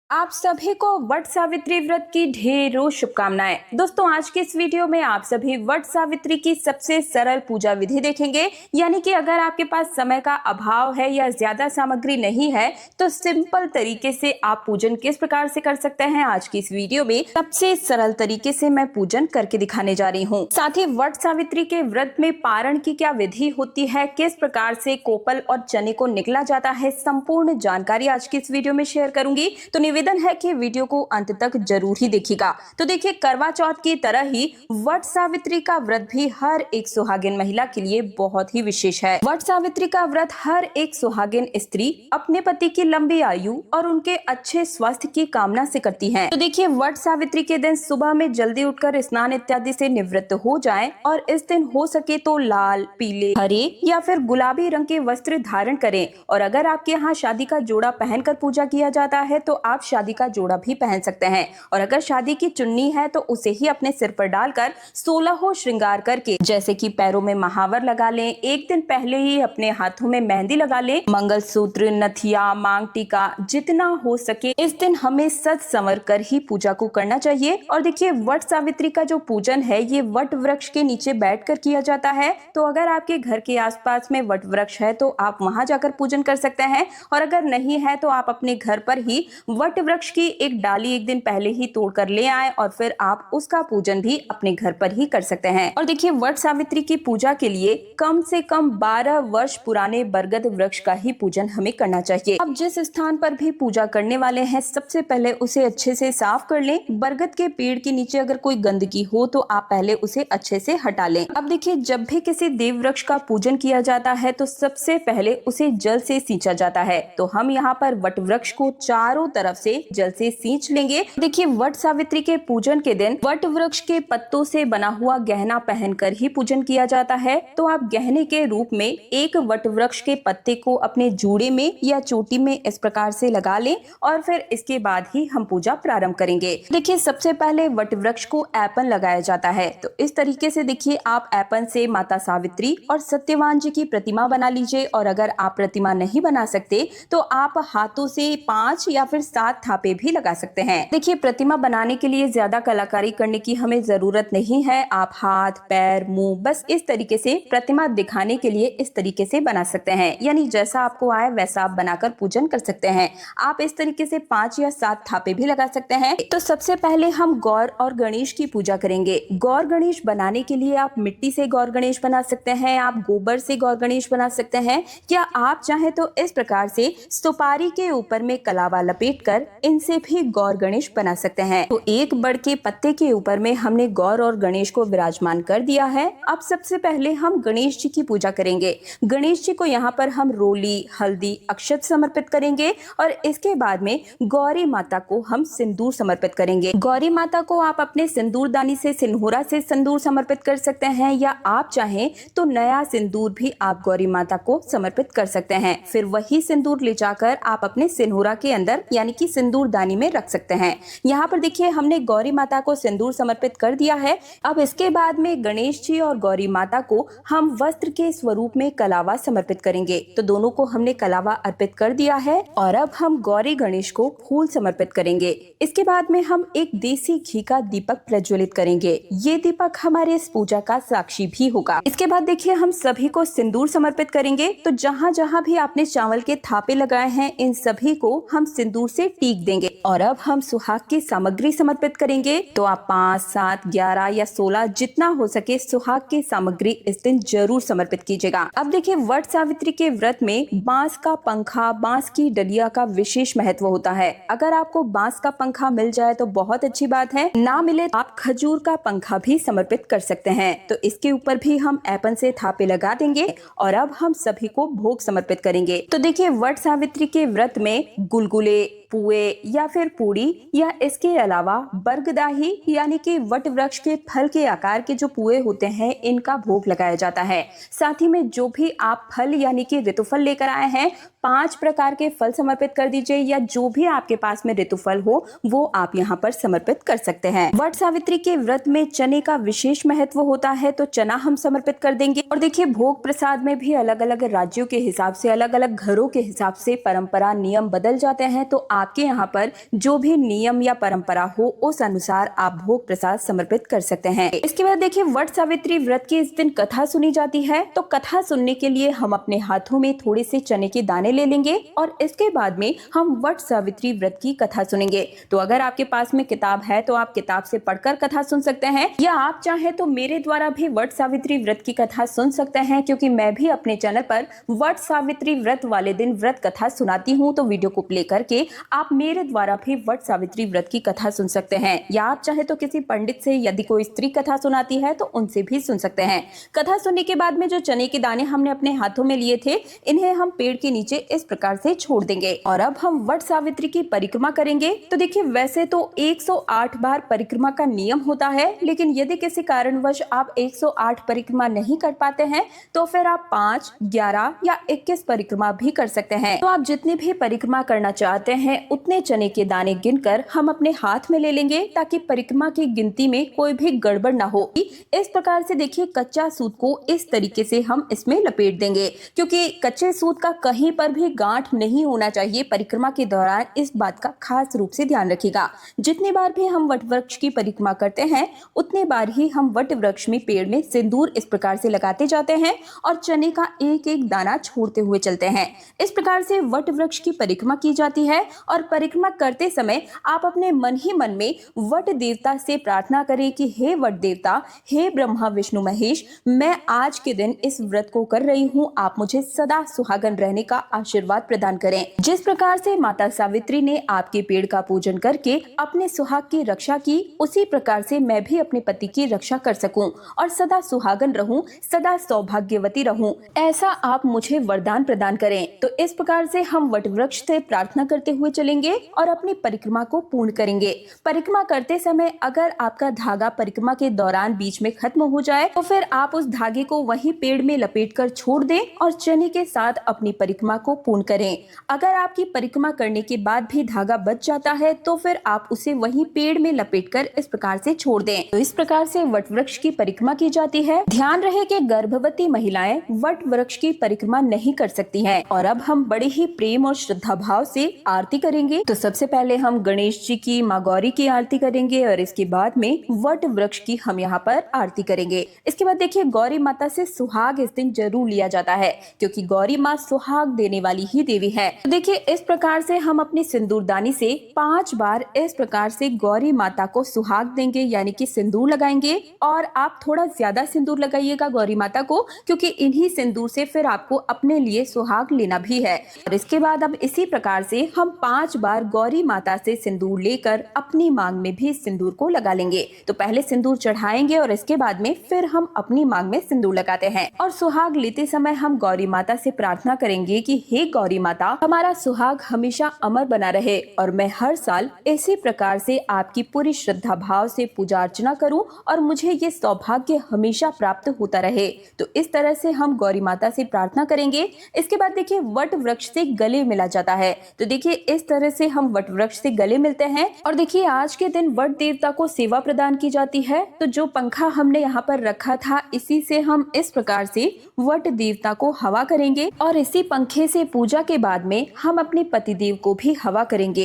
आप सभी को वट सावित्री व्रत की ढेरों शुभकामनाएं। दोस्तों, आज के इस वीडियो में आप सभी वट सावित्री की सबसे सरल पूजा विधि देखेंगे। यानी कि अगर आपके पास समय का अभाव है या ज्यादा सामग्री नहीं है तो सिंपल तरीके से आप पूजन किस प्रकार से कर सकते हैं। आज की इस वीडियो में सबसे सरल तरीके से मैं पूजन करके दिखाने जा रही हूँ। साथ ही वट सावित्री के व्रत में पारण की क्या विधि होती है, किस प्रकार से कोपल और चने को निकला जाता है, संपूर्ण जानकारी आज की इस वीडियो में शेयर करूंगी। तो निवेदन है कि वीडियो को अंत तक जरूर ही देखिएगा। तो देखिए, करवा चौथ की तरह ही वट सावित्री का व्रत भी हर एक सुहागिन महिला के लिए बहुत ही विशेष है। वट सावित्री का व्रत हर एक सुहागिन स्त्री अपने पति की लंबी आयु और उनके अच्छे स्वास्थ्य की कामना से करती है। तो देखिए, वट सावित्री के दिन सुबह में जल्दी उठकर स्नान इत्यादि से निवृत्त हो जाएं और इस दिन हो सके तो लाल, पीले, हरे या फिर गुलाबी रंग के वस्त्र धारण करें। और अगर आपके यहाँ शादी का जोड़ा पहनकर पूजा किया जाता है तो आप शादी का जोड़ा भी पहन सकते हैं। और अगर शादी की चुन्नी है तो उसे ही अपने सिर पर डालकर 16 श्रृंगार करके, जैसे कि पैरों में महावर लगा लें, एक दिन पहले ही अपने हाथों में मेहंदी लगा लें, मंगलसूत्र, नथिया, मांग टीका जितना हो सके इस दिन हमें सज संवर कर ही पूजा को करना चाहिए। और देखिए, वट सावित्री का जो पूजन है ये वट वृक्ष के नीचे बैठकर किया जाता है। तो अगर आपके घर के आसपास में वट वृक्ष है तो आप वहां जाकर पूजन कर सकते हैं, और अगर नहीं है तो आप अपने घर पर ही वट वृक्ष की एक डाली एक दिन पहले ही तोड़ कर ले आए और फिर आप उसका पूजन भी अपने घर पर ही कर सकते हैं। और देखिए, वट सावित्री की पूजा के लिए कम से कम 12 वर्ष पुराने बरगद वृक्ष का ही पूजन हमें करना चाहिए। अब जिस स्थान पर भी पूजा करने वाले हैं सबसे पहले उसे अच्छे से साफ कर लें। बरगद के पेड़ के नीचे अगर कोई गंदगी हो तो आप पहले उसे अच्छे से हटा लें। अब देखिए, जब भी किसी देव वृक्ष का पूजन किया जाता है तो सबसे पहले उसे जल से सींचा जाता है। तो हम यहाँ पर वट वृक्ष को चारों तरफ से जल से सींच लेंगे। देखिए, वट सावित्री के पूजन के दिन वट वृक्ष के पत्तों से बना हुआ गहना पहनकर ही पूजन किया जाता है। तो आप गहने के रूप में एक वट वृक्ष के पत्ते को अपने जूड़े में या चोटी में इस प्रकार से लगा लें और फिर इसके बाद ही हम पूजा प्रारंभ करेंगे। देखिए, सबसे पहले वट वृक्ष को ऐपन लगाया जाता है। तो इस तरीके से देखिए, आप ऐपन से माता सावित्री और सत्यवान जी की प्रतिमा बना लीजिए। और अगर आप प्रतिमा नहीं बना सकते तो आप हाथों से 5 या फिर 7 थापे भी लगा सकते हैं। देखिए, प्रतिमा बनाने के लिए ज्यादा कलाकारी करने की हमें जरूरत नहीं है। आप हाथ, पैर, मुंह बस इस तरीके से प्रतिमा दिखाने के लिए इस तरीके से बना सकते हैं। यानी जैसा आपको आए वैसा आप बनाकर पूजन कर सकते हैं। आप इस तरीके से 5 या 7 थापे भी लगा सकते हैं। तो सबसे पहले हम गौर और गणेश की पूजा करेंगे। गौर गणेश बनाने के लिए आप मिट्टी से गौर गणेश बना सकते हैं, आप गोबर से गौर गणेश बना सकते हैं, या आप चाहे तो इस प्रकार से सुपारी के ऊपर में कलावा लपेटकर इनसे भी गौर गणेश बना सकते हैं। तो एक बड़ के पत्ते के ऊपर में हमने गौर और गणेश को विराजमान कर दिया है। अब सबसे पहले हम गणेश जी की पूजा करेंगे। गणेश जी को यहाँ पर हम रोली, हल्दी, अक्षत समर्पित करेंगे और इसके बाद में गौरी माता को हम सिंदूर समर्पित करेंगे। गौरी माता को आप अपने सिंदूरदानी से, सिंदूरा से सिंदूर समर्पित कर सकते हैं, या आप चाहें तो नया सिंदूर भी आप गौरी माता को समर्पित कर सकते हैं। फिर वही सिंदूर ले जाकर आप अपने सिंदूरा के अंदर यानी कि सिंदूरदानी में रख सकते हैं। यहाँ पर देखिए, हमने गौरी माता को सिंदूर समर्पित कर दिया है। अब इसके बाद में गणेश जी और गौरी माता को हम वस्त्र के स्वरूप में कलावा समर्पित करेंगे। तो दोनों को हमने कलावा अर्पित कर दिया है और अब हम गौरी गणेश को फूल समर्पित करेंगे। इसके बाद में हम एक देसी घी का दीपक प्रज्वलित करेंगे। ये दीपक हमारे इस पूजा का साक्षी भी होगा। इसके बाद देखिए, हम सभी को सिंदूर समर्पित करेंगे। तो जहाँ जहाँ भी आपने चावल के थापे लगाए हैं इन सभी को हम सिंदूर से टीक देंगे। और अब हम सुहाग की सामग्री समर्पित करेंगे। तो आप 5, 7, 11 या 16 जितना हो सके सुहाग की सामग्री इस दिन जरूर समर्पित कीजिएगा। अब देखिए, वट सावित्री के व्रत में बांस का पंखा, बांस की डलिया का विशेष महत्व होता है। अगर आपको बांस का पंखा मिल जाए तो बहुत अच्छी बात है, ना मिले आप खजूर का पंखा भी समर्पित कर सकते हैं। तो इसके ऊपर भी हम ऐपन से थापे लगा देंगे और अब हम सभी को भोग समर्पित करेंगे। तो देखिए, वट सावित्री के व्रत में गुलगुले, पुए या फिर पूड़ी या इसके अलावा बरगदाही यानी कि वट वृक्ष के फल के आकार के जो पुए होते हैं इनका भोग लगाया जाता है। साथ ही में जो भी आप फल यानी कि ऋतुफल लेकर आए हैं 5 प्रकार के फल समर्पित कर दीजिए, या जो भी आपके पास में ऋतुफल हो वो आप यहाँ पर समर्पित कर सकते हैं। वट सावित्री के व्रत में चने का विशेष महत्व होता है, तो चना हम समर्पित कर देंगे। और देखिए, भोग प्रसाद में भी अलग अलग राज्यों के हिसाब से, अलग अलग घरों के हिसाब से परंपरा नियम बदल जाते हैं, तो आपके यहाँ पर जो भी नियम या परंपरा हो उस अनुसार आप भोग प्रसाद समर्पित कर सकते हैं। इसके बाद देखिए, वट सावित्री व्रत की इस दिन कथा सुनी जाती है, तो कथा सुनने के लिए हम अपने हाथों में थोड़े से चने के दाने ले लेंगे और इसके बाद में हम वट सावित्री व्रत की कथा सुनेंगे। तो अगर आपके पास में किताब है तो आप किताब से पढ़कर कथा सुन सकते हैं, या आप चाहे तो मेरे द्वारा भी वट सावित्री व्रत की कथा सुन सकते हैं, क्योंकि मैं भी अपने चैनल पर वट सावित्री व्रत वाले दिन व्रत कथा सुनाती हूँ। तो वीडियो को प्ले करके आप मेरे द्वारा भी वट सावित्री व्रत की कथा सुन सकते हैं, या आप चाहे तो किसी पंडित से, यदि कोई स्त्री कथा सुनाती है तो उनसे भी सुन सकते हैं। कथा सुनने के बाद में जो चने के दाने हमने अपने हाथों में लिए थे, इन्हें हम पेड़ के नीचे इस प्रकार से छोड़ देंगे। और अब हम वट सावित्री की परिक्रमा करेंगे। तो देखिए, वैसे तो 108 बार परिक्रमा का नियम होता है, लेकिन यदि किसी कारणवश आप 108 परिक्रमा नहीं कर पाते हैं तो फिर आप 5, 11 या 21 परिक्रमा भी कर सकते हैं। तो आप जितनी भी परिक्रमा करना चाहते हैं उतने चने के दाने गिनकर हम अपने हाथ में ले लेंगे, ताकि परिक्रमा की गिनती में कोई भी गड़बड़ ना हो। इस प्रकार से देखिए, कच्चा सूत को इस तरीके से हम इसमें लपेट देंगे, क्योंकि कच्चे सूत का कहीं पर भी गांठ नहीं होना चाहिए परिक्रमा के दौरान। इस बात का खास रूप से ध्यान रखिएगा। जितनी बार भी हम वट वृक्ष की परिक्रमा करते हैं उतने बार ही हम वट वृक्ष में पेड़ में सिंदूर इस प्रकार से लगाते जाते हैं और चने का एक एक दाना छोड़ते हुए चलते हैं। इस प्रकार से वट वृक्ष की परिक्रमा की जाती है। और परिक्रमा करते समय आप अपने मन ही मन में वट देवता से प्रार्थना करें कि हे वट देवता, हे ब्रह्मा विष्णु महेश, मैं आज के दिन इस व्रत को कर रही हूँ, आप मुझे सदा सुहागन रहने का आशीर्वाद प्रदान करें। जिस प्रकार से माता सावित्री ने आपके पेड़ का पूजन करके अपने सुहाग की रक्षा की, उसी प्रकार से मैं भी अपने पति की रक्षा कर सकूं और सदा सुहागन रहूं, सदा सौभाग्यवती रहूं, ऐसा आप मुझे वरदान प्रदान करें। तो इस प्रकार से हम वट वृक्ष से प्रार्थना करते हुए चलेंगे और अपनी परिक्रमा को पूर्ण करेंगे। परिक्रमा करते समय अगर आपका धागा परिक्रमा के दौरान बीच में खत्म हो जाए तो फिर आप उस धागे को वहीं पेड़ में लपेटकर छोड़ दें और चने के साथ अपनी परिक्रमा को पूर्ण करें। अगर आपकी परिक्रमा करने के बाद भी धागा बच जाता है तो फिर आप उसे वहीं पेड़ में लपेटकर इस प्रकार से छोड़ दें। तो इस प्रकार से वट वृक्ष की परिक्रमा की जाती है। ध्यान रहे कि गर्भवती महिलाएं वट वृक्ष की परिक्रमा नहीं कर सकती हैं। और अब हम बड़े ही प्रेम और श्रद्धा भाव से आरती करेंगे। तो सबसे पहले हम गणेश जी की, माँ गौरी की आरती करेंगे और इसके बाद में वट वृक्ष की हम यहाँ पर आरती करेंगे। इसके बाद देखिए, गौरी माता से सुहाग इस दिन जरूर लिया जाता है, क्योंकि गौरी माँ सुहाग देने वाली ही देवी है। तो देखिए, इस प्रकार से हम अपनी सिंदूरदानी से 5 बार इस प्रकार से गौरी माता को सुहाग देंगे, यानी कि सिंदूर लगाएंगे। और आप थोड़ा ज्यादा सिंदूर लगाइएगा गौरी माता को, क्योंकि इन्हीं सिंदूर से फिर आपको अपने लिए सुहाग लेना भी है। और इसके बाद अब इसी प्रकार से हम 5 बार गौरी माता से सिंदूर लेकर अपनी मांग में भी सिंदूर को लगा लेंगे। तो पहले सिंदूर चढ़ाएंगे और इसके बाद में फिर हम अपनी मांग में सिंदूर लगाते हैं। और सुहाग लेते समय हम गौरी माता से प्रार्थना करेंगे कि हे गौरी माता, हमारा सुहाग हमेशा अमर बना रहे और मैं हर साल इसी प्रकार से आपकी पूरी श्रद्धा भाव से पूजा अर्चना करूं और मुझे ये सौभाग्य हमेशा प्राप्त होता रहे। तो इस तरह से हम गौरी माता से प्रार्थना करेंगे। इसके बाद देखिए, वट वृक्ष से गले मिला जाता है। तो देखिए, इस तरह से हम वट वृक्ष से गले मिलते हैं। और देखिए, आज के दिन वट देवता को सेवा प्रदान की जाती है। तो जो पंखा हमने यहाँ पर रखा था, इसी से हम इस प्रकार से वट देवता को हवा करेंगे और इसी पंखे से पूजा के बाद में हम अपने पतिदेव को भी हवा करेंगे।